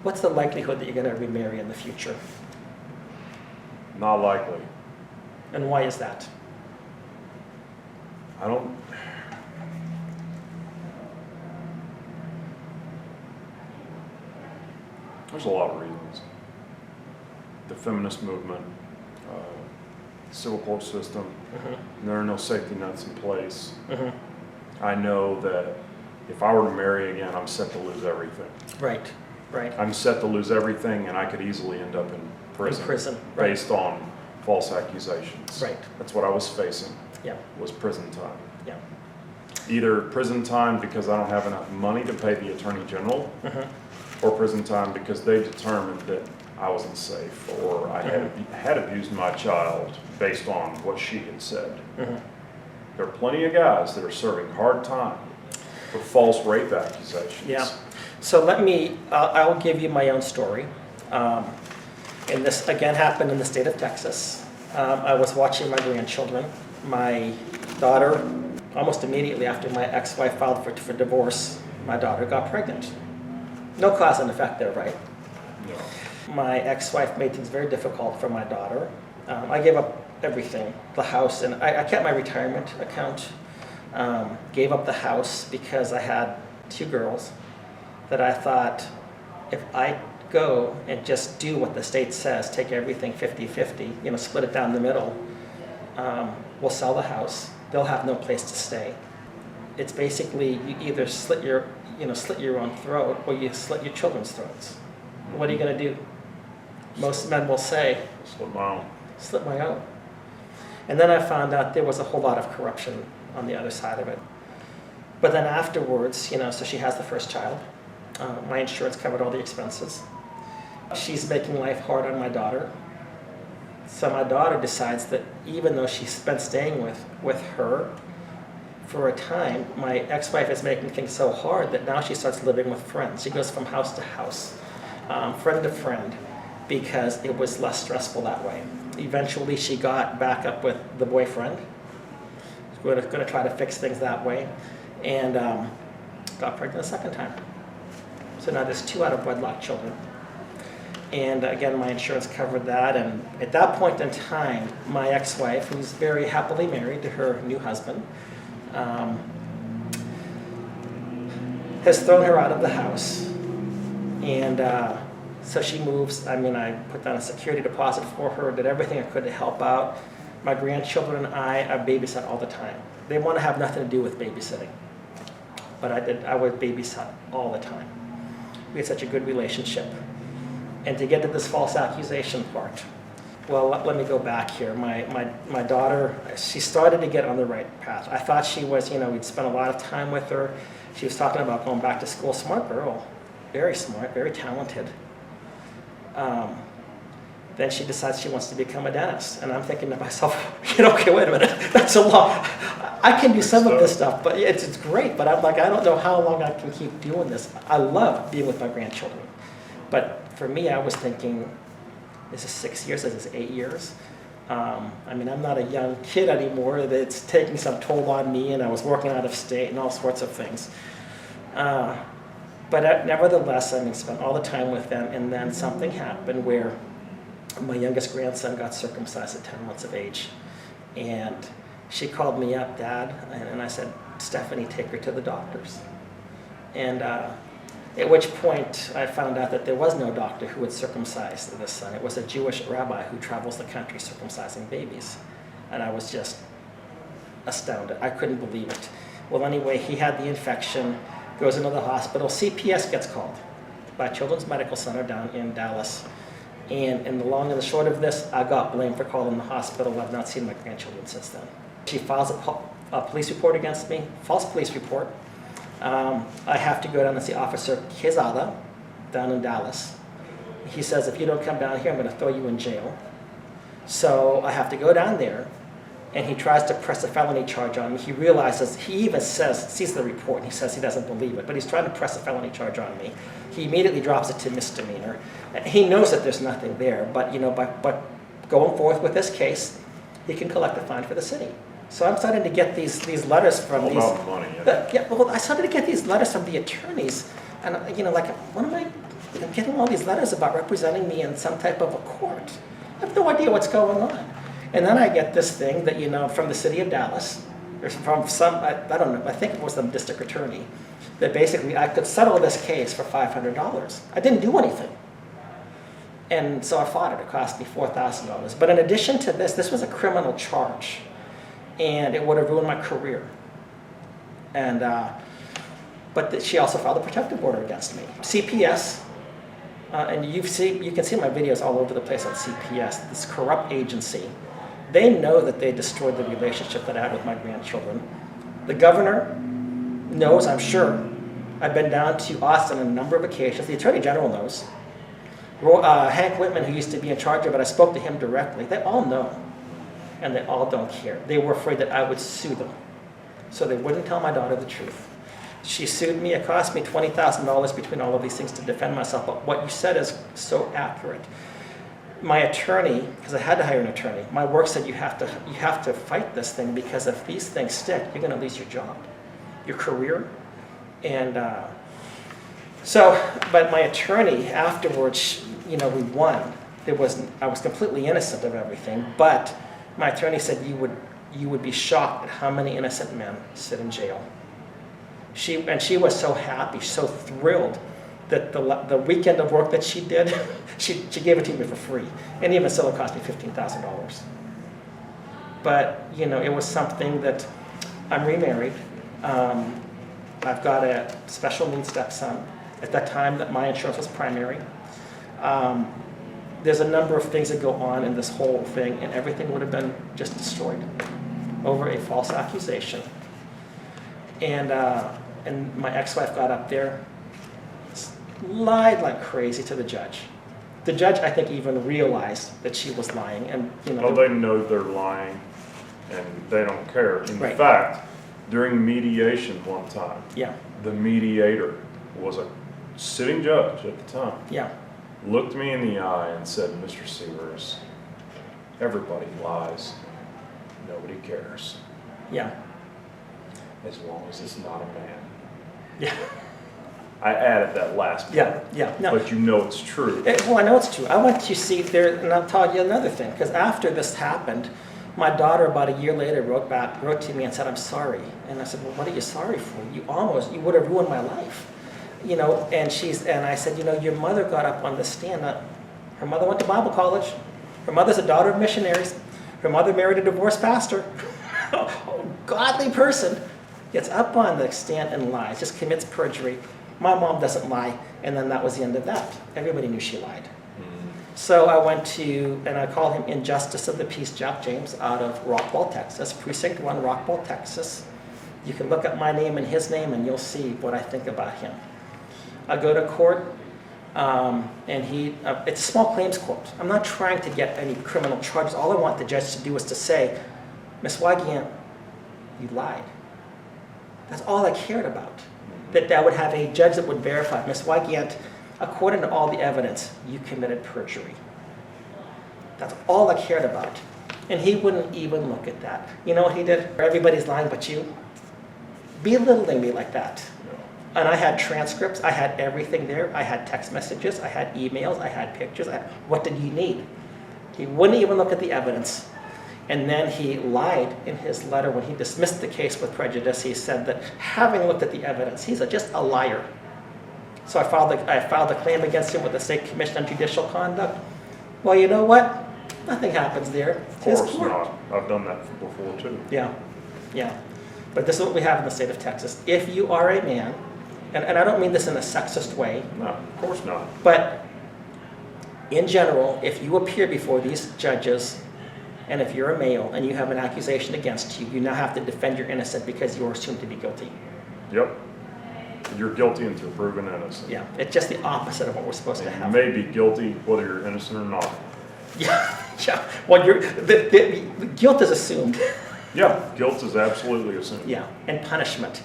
what's the likelihood that you're going to remarry in the future? Not likely. And why is that? There's a lot of reasons. The feminist movement, civil court system, there are no safety nets in place. I know that if I were to marry again, I'm set to lose everything. Right, right. I'm set to lose everything, and I could easily end up in prison. In prison, right. Based on false accusations. Right. That's what I was facing. Yeah. Was prison time. Yeah. Either prison time because I don't have enough money to pay the attorney general, or prison time because they determined that I wasn't safe, or I had abused my child based on what she had said. There are plenty of guys that are serving hard time for false rape accusations. Yeah. So I'll give you my own story. And this again happened in the state of Texas. I was watching my grandchildren. My daughter, almost immediately after my ex-wife filed for divorce, my daughter got pregnant. No cause and effect there, right? No. My ex-wife made things very difficult for my daughter. I gave up everything, the house, and I kept my retirement account. Gave up the house because I had 2 girls that I thought, if I go and just do what the state says, take everything 50-50, split it down the middle, we'll sell the house. They'll have no place to stay. It's basically you either slit your own throat or you slit your children's throats. What are you going to do? Most men will say, Slit my own. Slit my own. And then I found out there was a whole lot of corruption on the other side of it. But then afterwards, so she has the first child. My insurance covered all the expenses. She's making life hard on my daughter. So my daughter decides that even though she's been staying with her for a time, my ex-wife is making things so hard that now she starts living with friends. She goes from house to house, friend to friend, because it was less stressful that way. Eventually she got back up with the boyfriend. We're going to try to fix things that way, and got pregnant a second time. So now there's 2 out of wedlock children. And again, my insurance covered that, and at that point in time, my ex-wife, who's very happily married to her new husband, has thrown her out of the house. And so she moves. I put down a security deposit for her, did everything I could to help out. My grandchildren and I babysat all the time. They want to have nothing to do with babysitting, but I would babysat all the time. We had such a good relationship. And to get to this false accusation part, well, let me go back here. My daughter, she started to get on the right path. I thought she was, we'd spent a lot of time with her. She was talking about going back to school. Smart girl, very smart, very talented. Then she decides she wants to become a dentist. And I'm thinking to myself, okay, wait a minute, that's a lot. I can do some of this stuff, but it's great. But I'm like, I don't know how long I can keep doing this. I love being with my grandchildren. But for me, I was thinking, this is 6 years, this is 8 years. I'm not a young kid anymore. It's taking some toll on me, and I was working out of state and all sorts of things. But nevertheless, spent all the time with them, and then something happened where my youngest grandson got circumcised at 10 months of age. And she called me up, Dad, and I said, Stephanie, take her to the doctors. And at which point I found out that there was no doctor who would circumcise this son. It was a Jewish rabbi who travels the country circumcising babies. And I was just astounded. I couldn't believe it. Well, anyway, he had the infection, goes into the hospital. CPS gets called by Children's Medical Center down in Dallas. And in the long and the short of this, I got blamed for calling the hospital. I've not seen my grandchildren since then. She files a police report against me, false police report. I have to go down and see Officer Quezada down in Dallas. He says, if you don't come down here, I'm going to throw you in jail. So I have to go down there, and he tries to press a felony charge on me. He realizes, he even sees the report, and he says he doesn't believe it, but he's trying to press a felony charge on me. He immediately drops it to misdemeanor. He knows that there's nothing there, but by going forth with this case, he can collect a fine for the city. So I'm starting to get these letters from these. All about money. I started to get these letters from the attorneys, and what am I I'm getting all these letters about representing me in some type of a court. I have no idea what's going on. And then I get this thing that, from the city of Dallas, or from some, I don't know, I think it was the district attorney, that basically I could settle this case for $500. I didn't do anything. And so I fought it. It cost me $4,000. But in addition to this was a criminal charge. And it would have ruined my career. And, but she also filed a protective order against me. CPS, and you can see my videos all over the place on CPS, this corrupt agency. They know that they destroyed the relationship that I had with my grandchildren. The governor knows, I'm sure. I've been down to Austin on a number of occasions. The Attorney General knows. Hank Whitman, who used to be in charge of it, I spoke to him directly. They all know, and they all don't care. They were afraid that I would sue them, so they wouldn't tell my daughter the truth. She sued me. It cost me $20,000 between all of these things to defend myself, but what you said is so accurate. My attorney, because I had to hire an attorney, my work said you have to fight this thing, because if these things stick, you're going to lose your job, your career. And but my attorney afterwards, we won. I was completely innocent of everything, but my attorney said you would be shocked at how many innocent men sit in jail. She was so happy, so thrilled that the weekend of work that she did, she gave it to me for free, and even still it cost me $15,000. But it was something that I'm remarried. I've got a special needs stepson. At that time, that my insurance was primary. There's a number of things that go on in this whole thing, and everything would have been just destroyed over a false accusation. And my ex-wife got up there, lied like crazy to the judge. The judge, I think, even realized that she was lying, and Oh, they know they're lying, and they don't care. In Right. fact, during mediation one time, Yeah, the mediator was a sitting judge at the time, yeah, looked me in the eye and said, "Mr. Seevers, everybody lies. Nobody cares, yeah, as long as it's not a man." yeah, I added that last part. yeah. No. But it's true. Well, I know it's true. I went to see there, and I'll tell you another thing, because after this happened, my daughter about a year later wrote to me and said, "I'm sorry." And I said, "Well, what are you sorry for? You would have ruined my life." And I said, "Your mother got up on the stand. Her mother went to Bible college. Her mother's a daughter of missionaries. Her mother married a divorced pastor. Godly person gets up on the stand and lies, just commits perjury. My mom doesn't lie." And then that was the end of that. Everybody knew she lied. So I went and I called him Injustice of the Peace, Jack James, out of Rockwall, Texas, Precinct 1, Rockwall, Texas. You can look up my name and his name, and you'll see what I think about him. I go to court, and it's a small claims court. I'm not trying to get any criminal charges. All I want the judge to do is to say, "Ms. Wygant, you lied." That's all I cared about. That I would have a judge that would verify, "Ms. Wygant, according to all the evidence, you committed perjury." That's all I cared about. And he wouldn't even look at that. You know what he did? Everybody's lying but you. Belittling me like that. And I had transcripts, I had everything there. I had text messages, I had emails, I had pictures. What did he need? He wouldn't even look at the evidence. And then he lied in his letter when he dismissed the case with prejudice. He said that having looked at the evidence, he's just a liar. So I filed a claim against him with the State Commission on Judicial Conduct. Well, you know what? Nothing happens there. Of course not. I've done that before too. Yeah. But this is what we have in the state of Texas. If you are a man, and I don't mean this in a sexist way. No, of course not. But in general, if you appear before these judges, and if you're a male and you have an accusation against you, you now have to defend your innocence because you're assumed to be guilty. Yep. You're guilty until proven innocent. Yeah, it's just the opposite of what we're supposed to have. You may be guilty whether you're innocent or not. Yeah. Well, the guilt is assumed. Yeah, guilt is absolutely assumed. Yeah, and punishment.